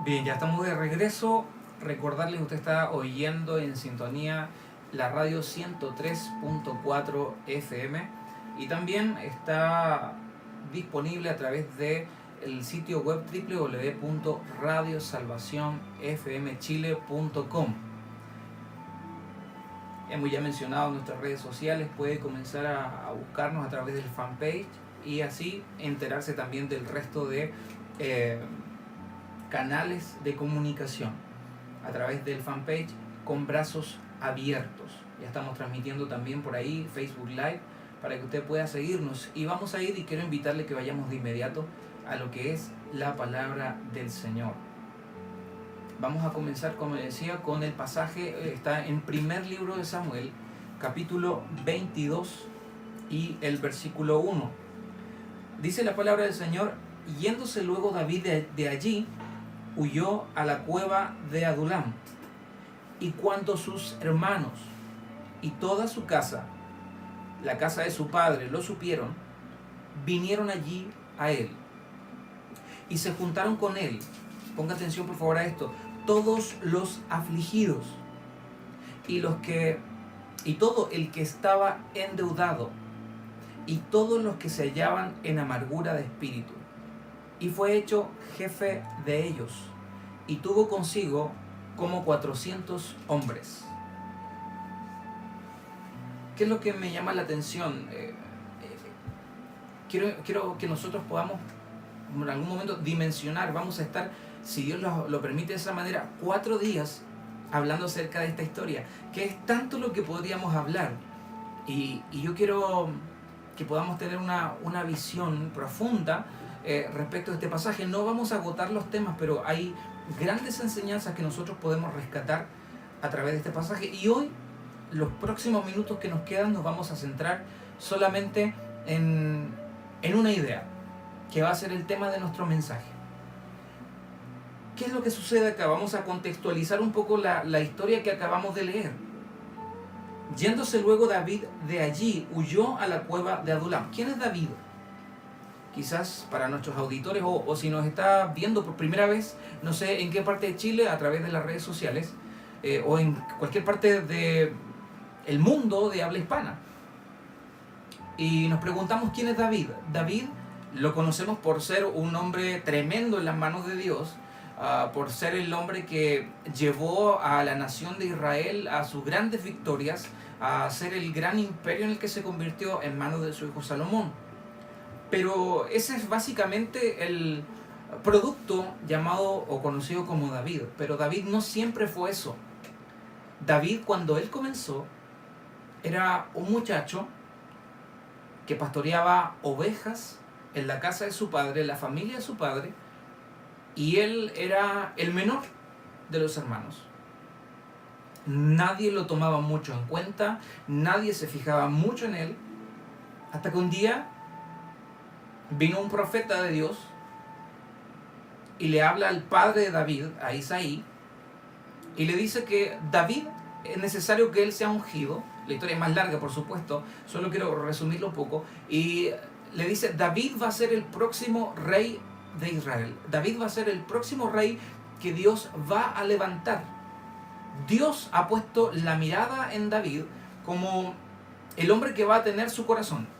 Bien, ya estamos de regreso. Recordarles que usted está oyendo en sintonía la radio 103.4 FM y también está disponible a través de el sitio web www.radiosalvacionfmchile.com. Hemos ya mencionado nuestras redes sociales, puede comenzar a buscarnos a través del fanpage y así enterarse también del resto de canales de comunicación a través del fanpage Con Brazos Abiertos. Ya estamos transmitiendo también por ahí Facebook Live para que usted pueda seguirnos, y vamos a ir, y quiero invitarle que vayamos de inmediato a lo que es la palabra del Señor. Vamos a comenzar, como decía, con el pasaje, está en primer libro de Samuel, capítulo 22 y el versículo 1. Dice la palabra del Señor: yéndose luego David de allí, huyó a la cueva de Adulam. Y cuando sus hermanos y toda su casa, la casa de su padre, lo supieron, vinieron allí a él y se juntaron con él. Ponga atención por favor a esto: todos los afligidos y todo el que estaba endeudado y todos los que se hallaban en amargura de espíritu. Y fue hecho jefe de ellos, y tuvo consigo como 400 hombres. ¿Qué es lo que me llama la atención? Quiero que nosotros podamos en algún momento dimensionar. Vamos a estar, si Dios lo permite de esa manera, 4 días hablando acerca de esta historia, que es tanto lo que podríamos hablar. Y yo quiero que podamos tener una visión profunda respecto a este pasaje. No vamos a agotar los temas, pero hay grandes enseñanzas que nosotros podemos rescatar a través de este pasaje. Y hoy, los próximos minutos que nos quedan, nos vamos a centrar solamente en una idea, que va a ser el tema de nuestro mensaje. ¿Qué es lo que sucede acá? Vamos a contextualizar un poco la historia que acabamos de leer. Yéndose luego David de allí, huyó a la cueva de Adulam. ¿Quién es David? Quizás para nuestros auditores, o si nos está viendo por primera vez, no sé en qué parte de Chile, a través de las redes sociales, o en cualquier parte del mundo de habla hispana. Y nos preguntamos quién es David. David lo conocemos por ser un hombre tremendo en las manos de Dios, por ser el hombre que llevó a la nación de Israel a sus grandes victorias, a ser el gran imperio en el que se convirtió en manos de su hijo Salomón. Pero ese es básicamente el producto llamado o conocido como David. Pero David no siempre fue eso. David, cuando él comenzó, era un muchacho que pastoreaba ovejas en la casa de su padre, en la familia de su padre, y él era el menor de los hermanos. Nadie lo tomaba mucho en cuenta, nadie se fijaba mucho en él, hasta que un día vino un profeta de Dios y le habla al padre de David, a Isaí, y le dice que David es necesario que él sea ungido. La historia es más larga, por supuesto, solo quiero resumirlo un poco. Y le dice: David va a ser el próximo rey de Israel. David va a ser el próximo rey que Dios va a levantar. Dios ha puesto la mirada en David como el hombre que va a tener su corazón.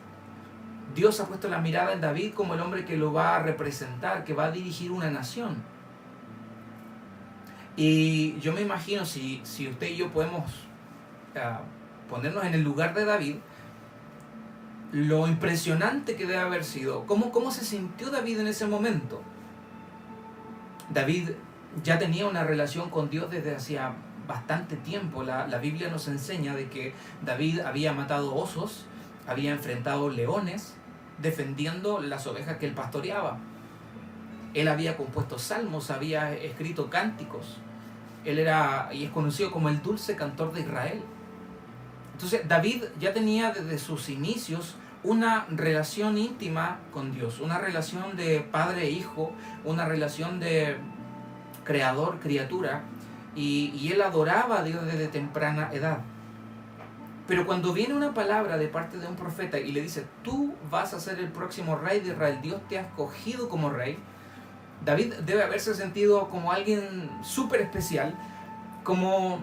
Dios ha puesto la mirada en David como el hombre que lo va a representar, que va a dirigir una nación. Y yo me imagino, si usted y yo podemos ponernos en el lugar de David, lo impresionante que debe haber sido. ¿Cómo se sintió David en ese momento? David ya tenía una relación con Dios desde hacía bastante tiempo. La Biblia nos enseña de que David había matado osos, había enfrentado leones, defendiendo las ovejas que él pastoreaba. Él había compuesto salmos, había escrito cánticos. Él era, y es conocido como el dulce cantor de Israel. Entonces David ya tenía desde sus inicios una relación íntima con Dios, una relación de padre e hijo, una relación de creador, criatura, y él adoraba a Dios desde temprana edad. Pero cuando viene una palabra de parte de un profeta y le dice: tú vas a ser el próximo rey de Israel, Dios te ha escogido como rey, David debe haberse sentido como alguien súper especial, como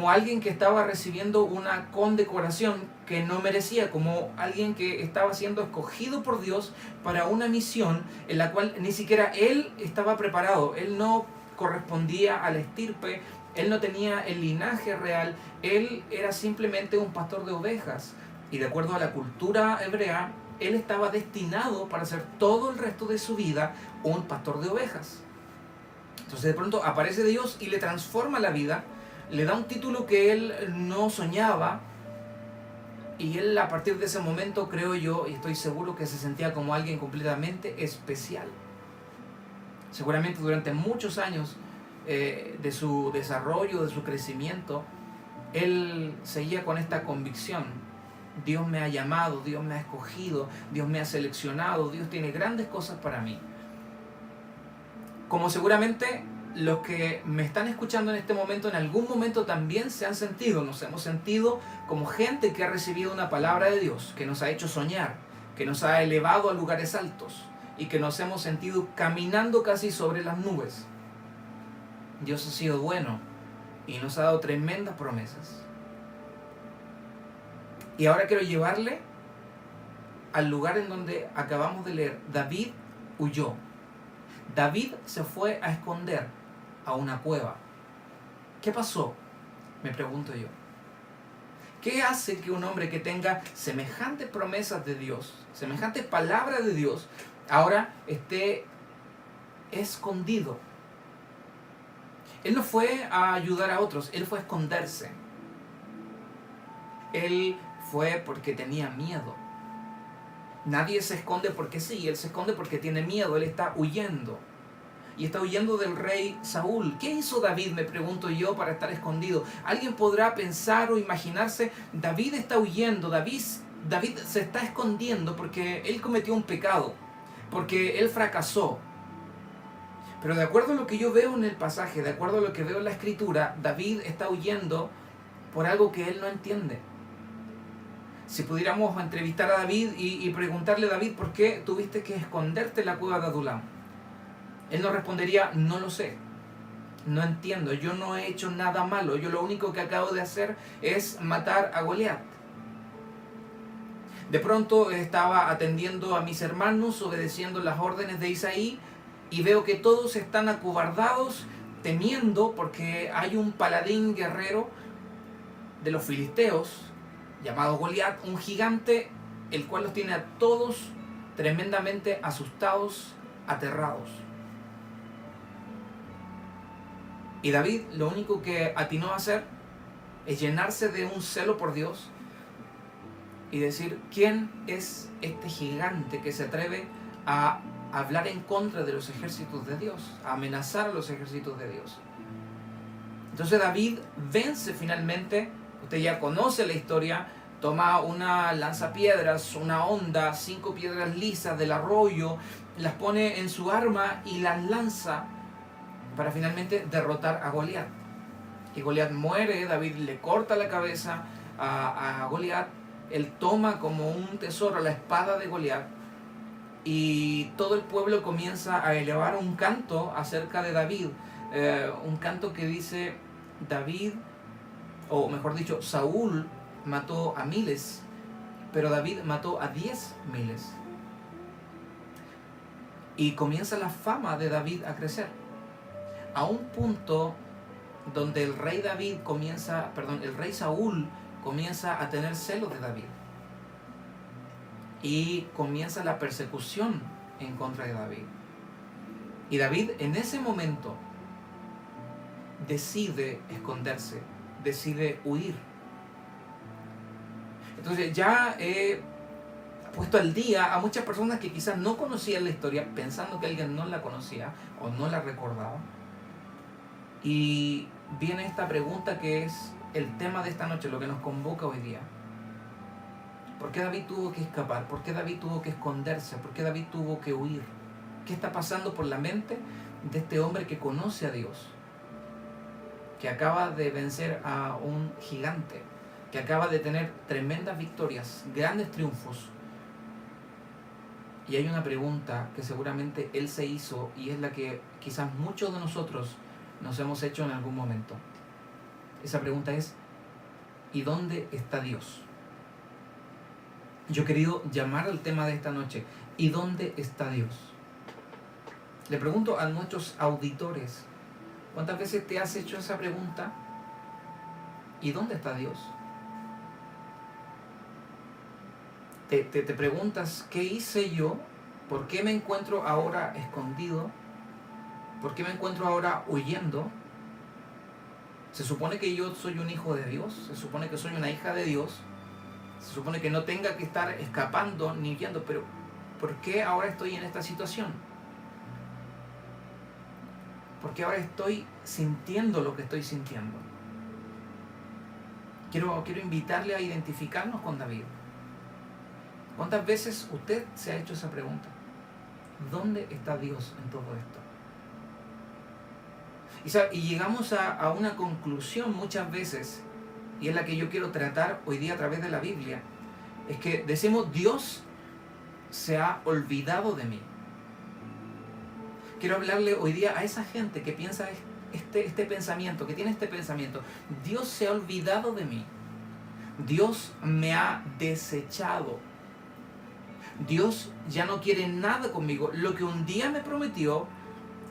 alguien que estaba recibiendo una condecoración que no merecía, como alguien que estaba siendo escogido por Dios para una misión en la cual ni siquiera él estaba preparado. Él no correspondía a la estirpe, él no tenía el linaje real, él era simplemente un pastor de ovejas. Y de acuerdo a la cultura hebrea, él estaba destinado para ser todo el resto de su vida un pastor de ovejas. Entonces de pronto aparece Dios y le transforma la vida, le da un título que él no soñaba, y él a partir de ese momento, creo yo, y estoy seguro, que se sentía como alguien completamente especial. Seguramente durante muchos años de su desarrollo, de su crecimiento, él seguía con esta convicción: Dios me ha llamado, Dios me ha escogido, Dios me ha seleccionado, Dios tiene grandes cosas para mí. Como seguramente los que me están escuchando en este momento en algún momento también se han sentido, nos hemos sentido como gente que ha recibido una palabra de Dios, que nos ha hecho soñar, que nos ha elevado a lugares altos y que nos hemos sentido caminando casi sobre las nubes. Dios ha sido bueno y nos ha dado tremendas promesas. Y ahora quiero llevarle al lugar en donde acabamos de leer. David huyó. David se fue a esconder a una cueva. ¿Qué pasó? Me pregunto yo. ¿Qué hace que un hombre que tenga semejantes promesas de Dios, semejantes palabras de Dios, ahora esté escondido? Él no fue a ayudar a otros, él fue a esconderse. Él fue porque tenía miedo. Nadie se esconde porque sí, él se esconde porque tiene miedo, él está huyendo. Y está huyendo del rey Saúl. ¿Qué hizo David, me pregunto yo, para estar escondido? Alguien podrá pensar o imaginarse: David está huyendo, David se está escondiendo porque él cometió un pecado, porque él fracasó. Pero de acuerdo a lo que yo veo en el pasaje, de acuerdo a lo que veo en la escritura, David está huyendo por algo que él no entiende. Si pudiéramos entrevistar a David y preguntarle: David, ¿por qué tuviste que esconderte en la cueva de Adulam? Él nos respondería: no lo sé, no entiendo, yo no he hecho nada malo, yo lo único que acabo de hacer es matar a Goliat. De pronto estaba atendiendo a mis hermanos, obedeciendo las órdenes de Isaí, y veo que todos están acobardados, temiendo, porque hay un paladín guerrero de los filisteos, llamado Goliat, un gigante, el cual los tiene a todos tremendamente asustados, aterrados. Y David lo único que atinó a hacer es llenarse de un celo por Dios y decir: ¿quién es este gigante que se atreve a hablar en contra de los ejércitos de Dios, a amenazar a los ejércitos de Dios? Entonces David vence finalmente. Usted ya conoce la historia. Toma una lanzapiedras, una honda, 5 piedras lisas del arroyo, las pone en su arma y las lanza para finalmente derrotar a Goliat. Y Goliat muere. David le corta la cabeza a Goliat. Él toma como un tesoro la espada de Goliat. Y todo el pueblo comienza a elevar un canto acerca de David. Un canto que dice: David, o mejor dicho, Saúl mató a miles, pero David mató a 10.000. Y comienza la fama de David a crecer, a un punto donde el rey Saúl comienza a tener celos de David. Y comienza la persecución en contra de David. Y David en ese momento decide esconderse, decide huir. Entonces ya he puesto al día a muchas personas que quizás no conocían la historia, pensando que alguien no la conocía o no la recordaba. Y viene esta pregunta que es el tema de esta noche, lo que nos convoca hoy día. ¿Por qué David tuvo que escapar? ¿Por qué David tuvo que esconderse? ¿Por qué David tuvo que huir? ¿Qué está pasando por la mente de este hombre que conoce a Dios? Que acaba de vencer a un gigante, que acaba de tener tremendas victorias, grandes triunfos, Y hay una pregunta que seguramente él se hizo y es la que quizás muchos de nosotros nos hemos hecho en algún momento. Esa pregunta es: ¿y dónde está Dios? Yo he querido llamar al tema de esta noche: ¿y dónde está Dios? Le pregunto a nuestros auditores: ¿cuántas veces te has hecho esa pregunta? ¿Y dónde está Dios? Te preguntas: ¿qué hice yo? ¿Por qué me encuentro ahora escondido? ¿Por qué me encuentro ahora huyendo? Se supone que yo soy un hijo de Dios, se supone que soy una hija de Dios, se supone que no tenga que estar escapando ni huyendo, pero ¿por qué ahora estoy en esta situación? ¿Por qué ahora estoy sintiendo lo que estoy sintiendo? Quiero invitarle a identificarnos con David. ¿Cuántas veces usted se ha hecho esa pregunta? ¿Dónde está Dios en todo esto? Y llegamos a una conclusión muchas veces, y es la que yo quiero tratar hoy día a través de la Biblia, es que decimos: Dios se ha olvidado de mí. Quiero hablarle hoy día a esa gente que piensa este pensamiento, que tiene este pensamiento: Dios se ha olvidado de mí, Dios me ha desechado, Dios ya no quiere nada conmigo, lo que un día me prometió,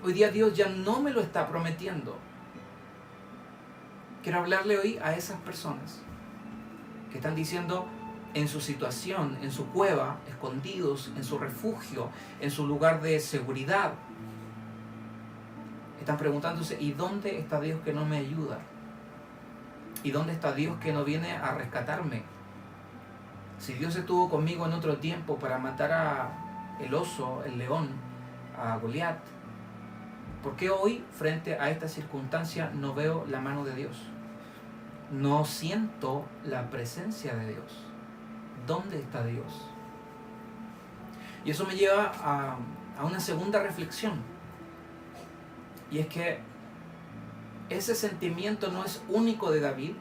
hoy día Dios ya no me lo está prometiendo. Quiero hablarle hoy a esas personas que están diciendo, en su situación, en su cueva, escondidos, en su refugio, en su lugar de seguridad, están preguntándose: ¿y dónde está Dios que no me ayuda? ¿Y dónde está Dios que no viene a rescatarme? Si Dios estuvo conmigo en otro tiempo para matar a el oso, el león, a Goliat, ¿por qué hoy, frente a esta circunstancia, no veo la mano de Dios? No siento la presencia de Dios. ¿Dónde está Dios? Y eso me lleva a una segunda reflexión. Y es que ese sentimiento no es único de David.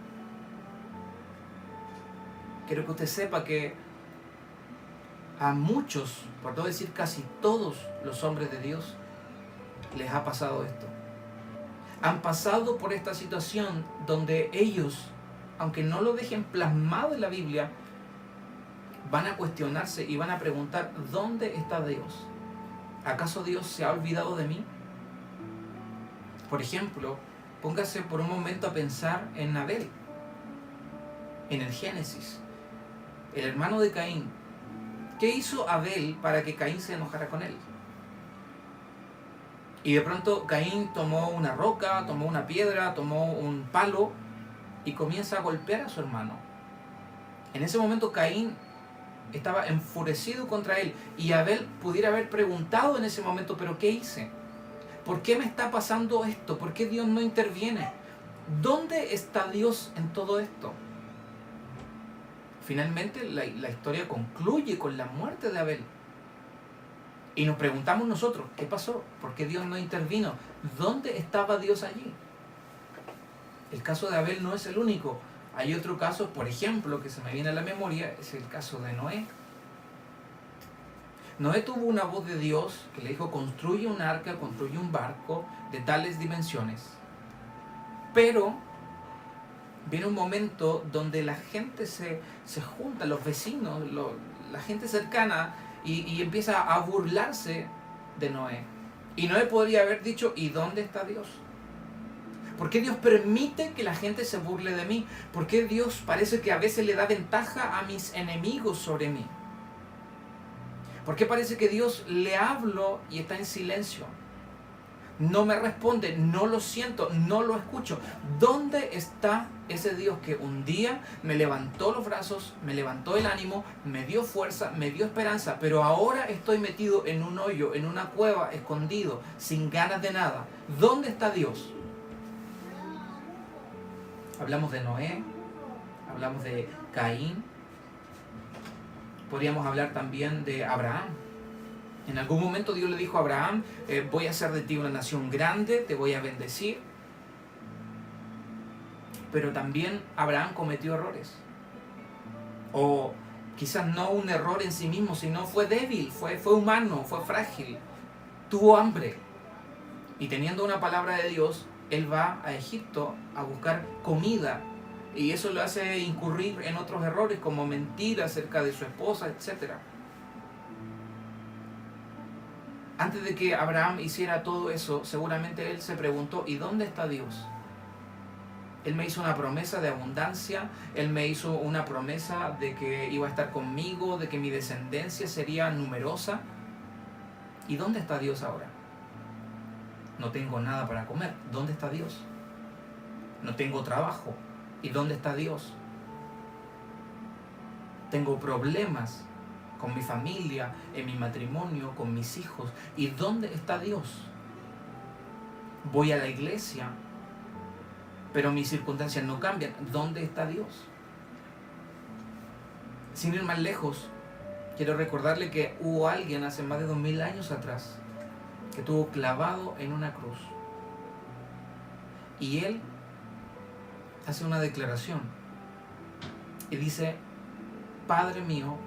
Quiero que usted sepa que a muchos, por no decir casi todos los hombres de Dios, les ha pasado esto. Han pasado por esta situación donde ellos, aunque no lo dejen plasmado en la Biblia, van a cuestionarse y van a preguntar: ¿dónde está Dios? ¿Acaso Dios se ha olvidado de mí? Por ejemplo, póngase por un momento a pensar en Abel, en el Génesis, el hermano de Caín. ¿Qué hizo Abel para que Caín se enojara con él? Y de pronto Caín tomó una roca, tomó una piedra, tomó un palo y comienza a golpear a su hermano. En ese momento Caín estaba enfurecido contra él, y Abel pudiera haber preguntado en ese momento: ¿pero qué hice? ¿Por qué me está pasando esto? ¿Por qué Dios no interviene? ¿Dónde está Dios en todo esto? Finalmente la historia concluye con la muerte de Abel. Y nos preguntamos nosotros: ¿qué pasó? ¿Por qué Dios no intervino? ¿Dónde estaba Dios allí? El caso de Abel no es el único. Hay otro caso, por ejemplo, que se me viene a la memoria, es el caso de Noé. Noé tuvo una voz de Dios que le dijo: construye un arca, construye un barco de tales dimensiones. Pero viene un momento donde la gente se junta, los vecinos, la gente cercana, y empieza a burlarse de Noé. Y Noé podría haber dicho: ¿y dónde está Dios? ¿Por qué Dios permite que la gente se burle de mí? ¿Por qué Dios parece que a veces le da ventaja a mis enemigos sobre mí? ¿Por qué parece que Dios le hablo y está en silencio? No me responde, no lo siento, no lo escucho. ¿Dónde está ese Dios que un día me levantó los brazos, me levantó el ánimo, me dio fuerza, me dio esperanza, pero ahora estoy metido en un hoyo, en una cueva, escondido, sin ganas de nada? ¿Dónde está Dios? Hablamos de Noé, hablamos de Caín, podríamos hablar también de Abraham. En algún momento Dios le dijo a Abraham: voy a hacer de ti una nación grande, te voy a bendecir. Pero también Abraham cometió errores. O Quizás no un error en sí mismo, sino fue débil, fue humano, fue frágil, tuvo hambre. Y teniendo una palabra de Dios, él va a Egipto a buscar comida. Y eso lo hace incurrir en otros errores, como mentir acerca de su esposa, etc. Antes de que Abraham hiciera todo eso, seguramente él se preguntó, ¿y dónde está Dios? Él me hizo una promesa de abundancia, Él me hizo una promesa de que iba a estar conmigo, de que mi descendencia sería numerosa. ¿Y dónde está Dios ahora? No tengo nada para comer. ¿Dónde está Dios? No tengo trabajo. ¿Y dónde está Dios? Tengo problemas con mi familia, en mi matrimonio, con mis hijos. ¿Y dónde está Dios? Voy a la iglesia, pero mis circunstancias no cambian. ¿Dónde está Dios? Sin ir más lejos, quiero recordarle que hubo alguien hace más de 2000 años atrás que estuvo clavado en una cruz. Y él hace una declaración y dice, Padre mío,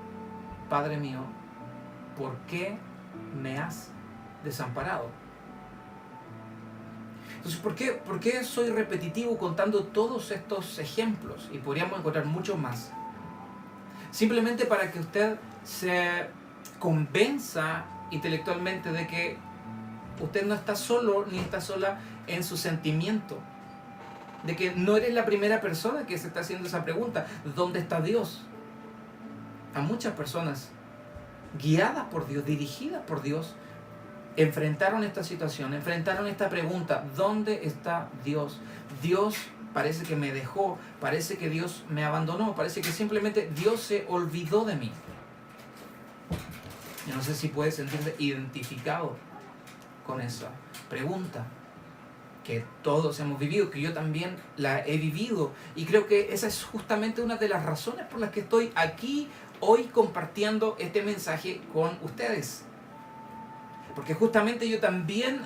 ¿por qué me has desamparado? Entonces, ¿por qué soy repetitivo contando todos estos ejemplos? Y podríamos encontrar muchos más. Simplemente para que usted se convenza intelectualmente de que usted no está solo ni está sola en su sentimiento. De que no eres la primera persona que se está haciendo esa pregunta. ¿Dónde está Dios? A muchas personas, guiadas por Dios, dirigidas por Dios, enfrentaron esta situación, enfrentaron esta pregunta, ¿dónde está Dios? Dios parece que me dejó, parece que Dios me abandonó, parece que simplemente Dios se olvidó de mí. Yo no sé si puedes sentirte identificado con esa pregunta que todos hemos vivido, que yo también la he vivido, y creo que esa es justamente una de las razones por las que estoy aquí hoy compartiendo este mensaje con ustedes. Porque justamente yo también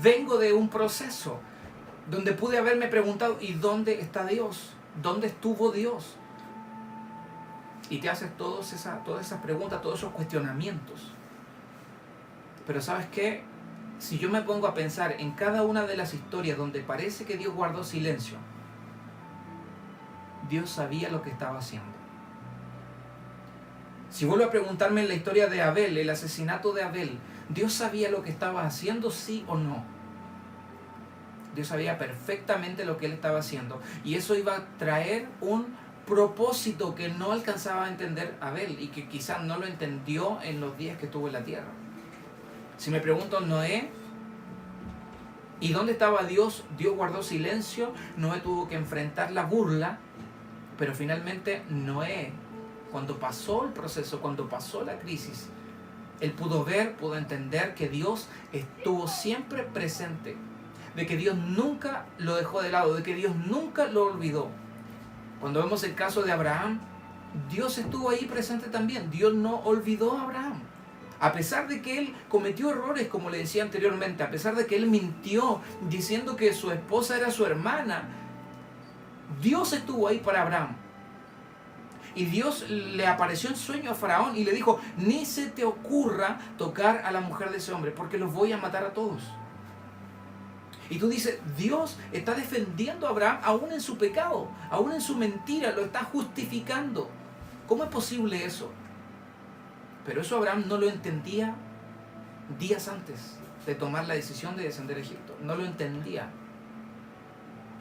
vengo de un proceso donde pude haberme preguntado, ¿y dónde está Dios? ¿Dónde estuvo Dios? Y te haces todas esas preguntas, todos esos cuestionamientos. Pero ¿sabes qué? Si yo me pongo a pensar en cada una de las historias donde parece que Dios guardó silencio, Dios sabía lo que estaba haciendo. Si vuelvo a preguntarme en la historia de Abel, el asesinato de Abel, ¿Dios sabía lo que estaba haciendo, sí o no? Dios sabía perfectamente lo que él estaba haciendo. Y eso iba a traer un propósito que no alcanzaba a entender Abel y que quizás no lo entendió en los días que estuvo en la tierra. Si me pregunto, Noé, ¿y dónde estaba Dios? Dios guardó silencio, Noé tuvo que enfrentar la burla, pero finalmente Noé, cuando pasó el proceso, cuando pasó la crisis, él pudo ver, pudo entender que Dios estuvo siempre presente, de que Dios nunca lo dejó de lado, de que Dios nunca lo olvidó. Cuando vemos el caso de Abraham, Dios estuvo ahí presente también. Dios no olvidó a Abraham. A pesar de que él cometió errores, como le decía anteriormente, a pesar de que él mintió diciendo que su esposa era su hermana, Dios estuvo ahí para Abraham. Y Dios le apareció en sueño a Faraón y le dijo, ni se te ocurra tocar a la mujer de ese hombre, porque los voy a matar a todos. Y tú dices, Dios está defendiendo a Abraham aún en su pecado, aún en su mentira, lo está justificando. ¿Cómo es posible eso? Pero eso Abraham no lo entendía días antes de tomar la decisión de descender a Egipto. No lo entendía.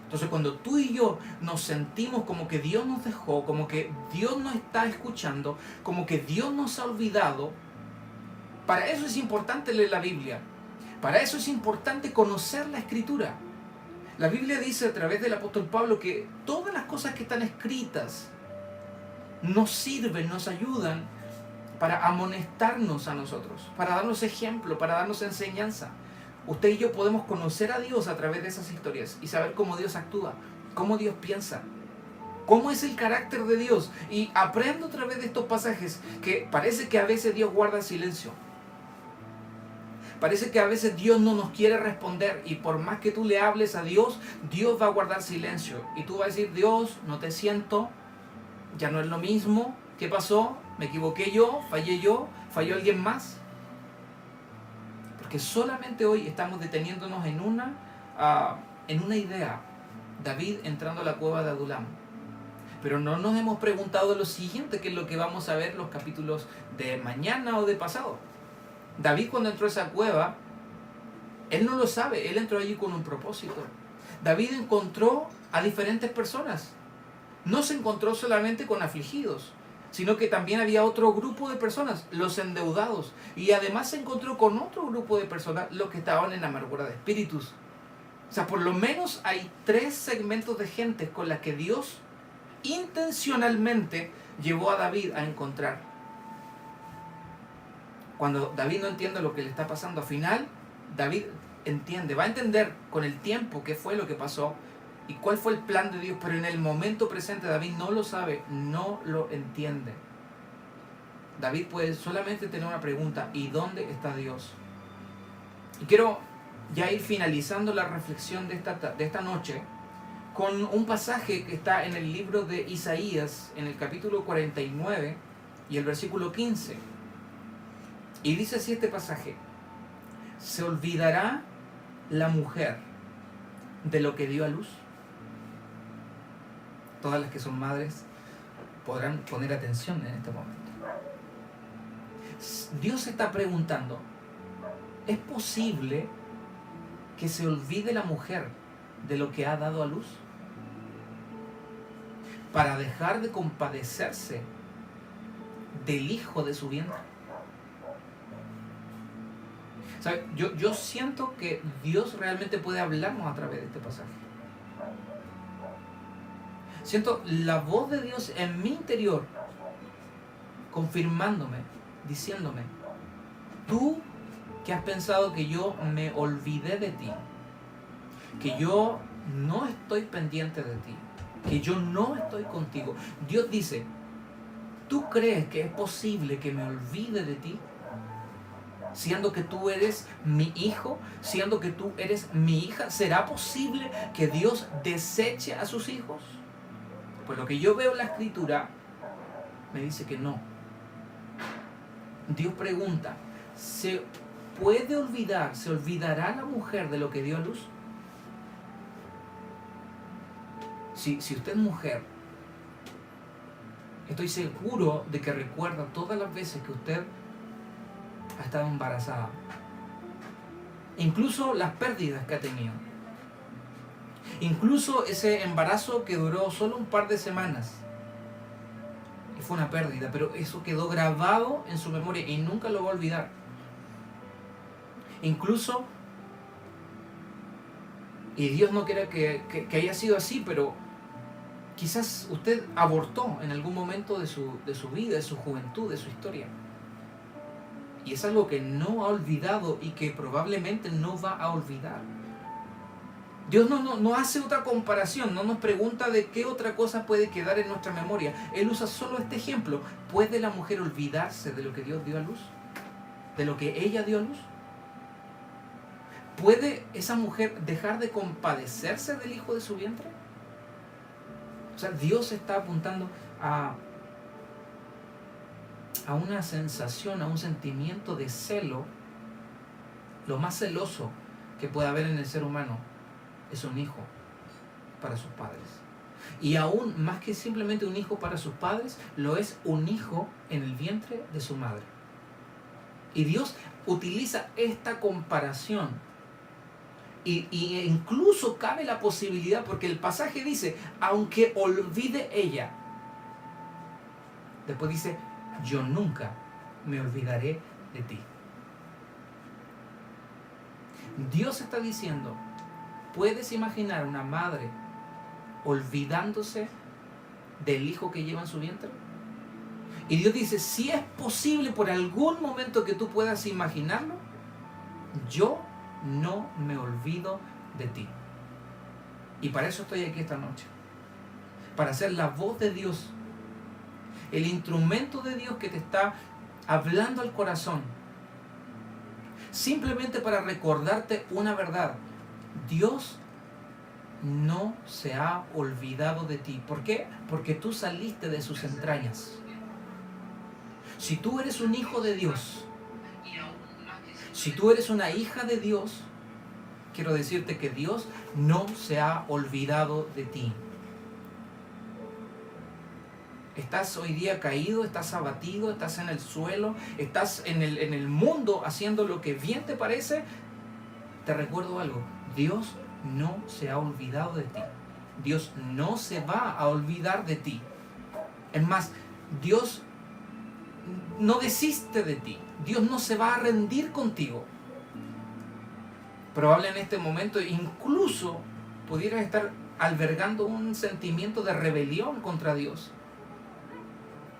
Entonces cuando tú y yo nos sentimos como que Dios nos dejó, como que Dios nos está escuchando, como que Dios nos ha olvidado, para eso es importante leer la Biblia. Para eso es importante conocer la Escritura. La Biblia dice a través del apóstol Pablo que todas las cosas que están escritas nos sirven, nos ayudan para amonestarnos a nosotros, para darnos ejemplo, para darnos enseñanza. Usted y yo podemos conocer a Dios a través de esas historias y saber cómo Dios actúa, cómo Dios piensa, cómo es el carácter de Dios. Y aprendo a través de estos pasajes que parece que a veces Dios guarda silencio. Parece que a veces Dios no nos quiere responder y por más que tú le hables a Dios, Dios va a guardar silencio. Y tú vas a decir, Dios, no te siento, ya no es lo mismo. ¿Qué pasó? ¿Me equivoqué yo? ¿Fallé yo? ¿Falló alguien más? Porque solamente hoy estamos deteniéndonos en una idea. David entrando a la cueva de Adulam. Pero no nos hemos preguntado lo siguiente, que es lo que vamos a ver los capítulos de mañana o de pasado. David, cuando entró a esa cueva, él no lo sabe, él entró allí con un propósito. David encontró a diferentes personas. No se encontró solamente con afligidos, sino que también había otro grupo de personas, los endeudados. Y además se encontró con otro grupo de personas, los que estaban en amargura de espíritus. O sea, por lo menos hay 3 segmentos de gente con las que Dios intencionalmente llevó a David a encontrar. Cuando David no entiende lo que le está pasando, al final David entiende, va a entender con el tiempo qué fue lo que pasó y cuál fue el plan de Dios, pero en el momento presente David no lo sabe, no lo entiende. David puede solamente tener una pregunta: ¿y dónde está Dios? Y quiero ya ir finalizando la reflexión de esta noche con un pasaje que está en el libro de Isaías, en el capítulo 49 y el versículo 15. Y dice así este pasaje: ¿se olvidará la mujer de lo que dio a luz? Todas las que son madres podrán poner atención en este momento. Dios está preguntando: ¿es posible que se olvide la mujer de lo que ha dado a luz para dejar de compadecerse del hijo de su vientre? ¿Sabe? Yo siento que Dios realmente puede hablarnos a través de este pasaje. Siento la voz de Dios en mi interior confirmándome, diciéndome: tú que has pensado que yo me olvidé de ti, que yo no estoy pendiente de ti, que yo no estoy contigo. Dios dice: ¿tú crees que es posible que me olvide de ti? Siendo que tú eres mi hijo, siendo que tú eres mi hija, ¿será posible que Dios deseche a sus hijos? Pues lo que yo veo en la escritura me dice que no. Dios pregunta: ¿se puede olvidar, se olvidará la mujer de lo que dio a luz? Si usted es mujer, estoy seguro de que recuerda todas las veces que usted ha estado embarazada, incluso las pérdidas que ha tenido, incluso ese embarazo que duró solo un par de semanas y fue una pérdida, pero eso quedó grabado en su memoria y nunca lo va a olvidar. Incluso, y Dios no quiera que haya sido así, pero quizás usted abortó en algún momento de su vida, de su juventud, de su historia. Y es algo que no ha olvidado y que probablemente no va a olvidar. Dios no hace otra comparación, no nos pregunta de qué otra cosa puede quedar en nuestra memoria. Él usa solo este ejemplo. ¿Puede la mujer olvidarse de lo que Dios dio a luz? ¿De lo que ella dio a luz? ¿Puede esa mujer dejar de compadecerse del hijo de su vientre? O sea, Dios está apuntando a una sensación, a un sentimiento de celo. Lo más celoso que puede haber en el ser humano es un hijo para sus padres. Y aún más que simplemente un hijo para sus padres, lo es un hijo en el vientre de su madre. Y Dios utiliza esta comparación. Y incluso cabe la posibilidad, porque el pasaje dice: aunque olvide ella. Después dice: yo nunca me olvidaré de ti. Dios está diciendo: ¿puedes imaginar una madre olvidándose del hijo que lleva en su vientre? Y Dios dice: si es posible por algún momento que tú puedas imaginarlo, yo no me olvido de ti. Y para eso estoy aquí esta noche, para ser la voz de Dios, el instrumento de Dios que te está hablando al corazón, simplemente para recordarte una verdad: Dios no se ha olvidado de ti. ¿Por qué? Porque tú saliste de sus entrañas. Si tú eres un hijo de Dios, si tú eres una hija de Dios, quiero decirte que Dios no se ha olvidado de ti. Estás hoy día caído, estás abatido, estás en el suelo, estás en el mundo haciendo lo que bien te parece. Te recuerdo algo, Dios no se ha olvidado de ti. Dios no se va a olvidar de ti. Es más, Dios no desiste de ti. Dios no se va a rendir contigo. Probable en este momento incluso pudieras estar albergando un sentimiento de rebelión contra Dios.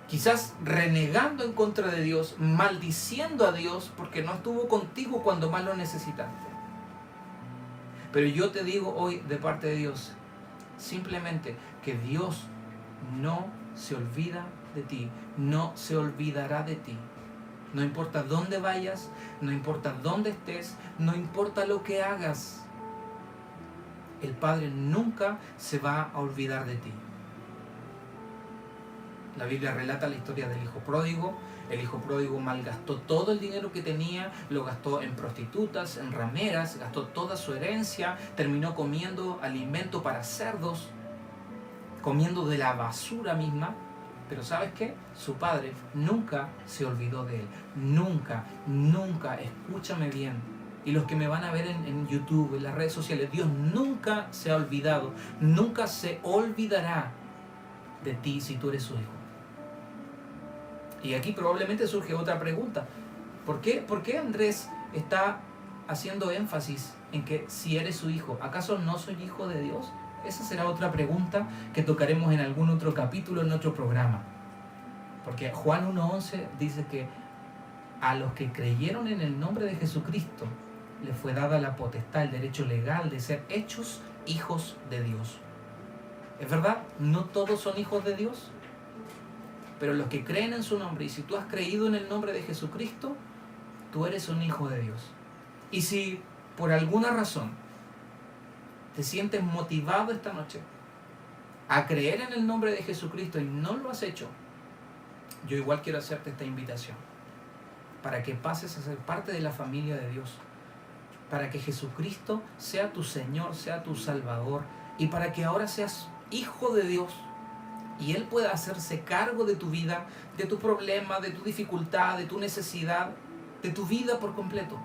Quizás renegando en contra de Dios, maldiciendo a Dios porque no estuvo contigo cuando más lo necesitaste. Pero yo te digo hoy de parte de Dios, simplemente que Dios no se olvida de ti, no se olvidará de ti. No importa dónde vayas, no importa dónde estés, no importa lo que hagas, el Padre nunca se va a olvidar de ti. La Biblia relata la historia del hijo pródigo. El hijo pródigo malgastó todo el dinero que tenía, lo gastó en prostitutas, en rameras, gastó toda su herencia, terminó comiendo alimento para cerdos, comiendo de la basura misma. Pero ¿sabes qué? Su padre nunca se olvidó de él. Nunca, nunca, escúchame bien. Y los que me van a ver en YouTube, en las redes sociales, Dios nunca se ha olvidado, nunca se olvidará de ti si tú eres su hijo. Y aquí probablemente surge otra pregunta. ¿Por qué Andrés está haciendo énfasis en que si eres su hijo, ¿acaso no soy hijo de Dios? Esa será otra pregunta que tocaremos en algún otro capítulo, en otro programa. Porque Juan 1:11 dice que a los que creyeron en el nombre de Jesucristo les fue dada la potestad, el derecho legal de ser hechos hijos de Dios. ¿Es verdad? No todos son hijos de Dios, pero los que creen en su nombre, y si tú has creído en el nombre de Jesucristo, tú eres un hijo de Dios. Y si por alguna razón te sientes motivado esta noche a creer en el nombre de Jesucristo y no lo has hecho, yo igual quiero hacerte esta invitación para que pases a ser parte de la familia de Dios, para que Jesucristo sea tu Señor, sea tu Salvador, y para que ahora seas hijo de Dios y Él pueda hacerse cargo de tu vida, de tu problema, de tu dificultad, de tu necesidad, de tu vida por completo.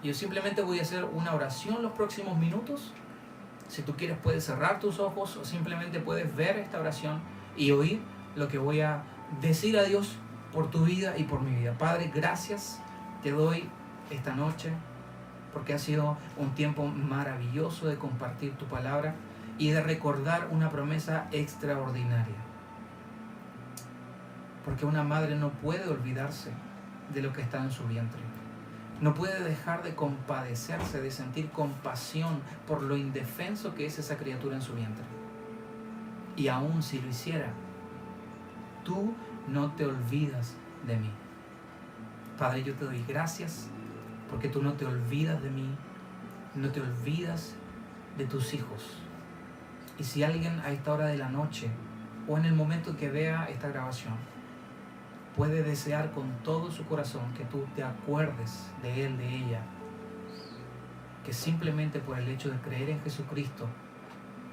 Yo simplemente voy a hacer una oración los próximos minutos. Si tú quieres puedes cerrar tus ojos o simplemente puedes ver esta oración y oír lo que voy a decir a Dios por tu vida y por mi vida. Padre, gracias te doy esta noche porque ha sido un tiempo maravilloso de compartir tu palabra y de recordar una promesa extraordinaria. Porque una madre no puede olvidarse de lo que está en su vientre. No puede dejar de compadecerse, de sentir compasión por lo indefenso que es esa criatura en su vientre. Y aún si lo hiciera, tú no te olvidas de mí. Padre, yo te doy gracias porque tú no te olvidas de mí, no te olvidas de tus hijos. Y si alguien a esta hora de la noche o en el momento que vea esta grabación puede desear con todo su corazón que tú te acuerdes de él, de ella, que simplemente por el hecho de creer en Jesucristo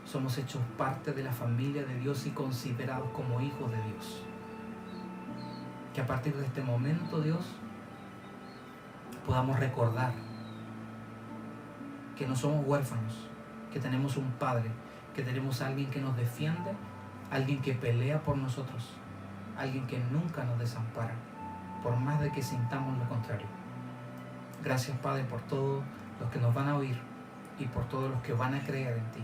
somos hechos parte de la familia de Dios y considerados como hijos de Dios. Que a partir de este momento, Dios, podamos recordar que no somos huérfanos, que tenemos un Padre, que tenemos a alguien que nos defiende, alguien que pelea por nosotros, alguien que nunca nos desampara, por más de que sintamos lo contrario. Gracias, Padre, por todos los que nos van a oír y por todos los que van a creer en ti,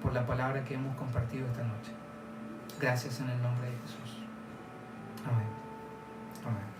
por la palabra que hemos compartido esta noche. Gracias en el nombre de Jesús. Amén. Amén.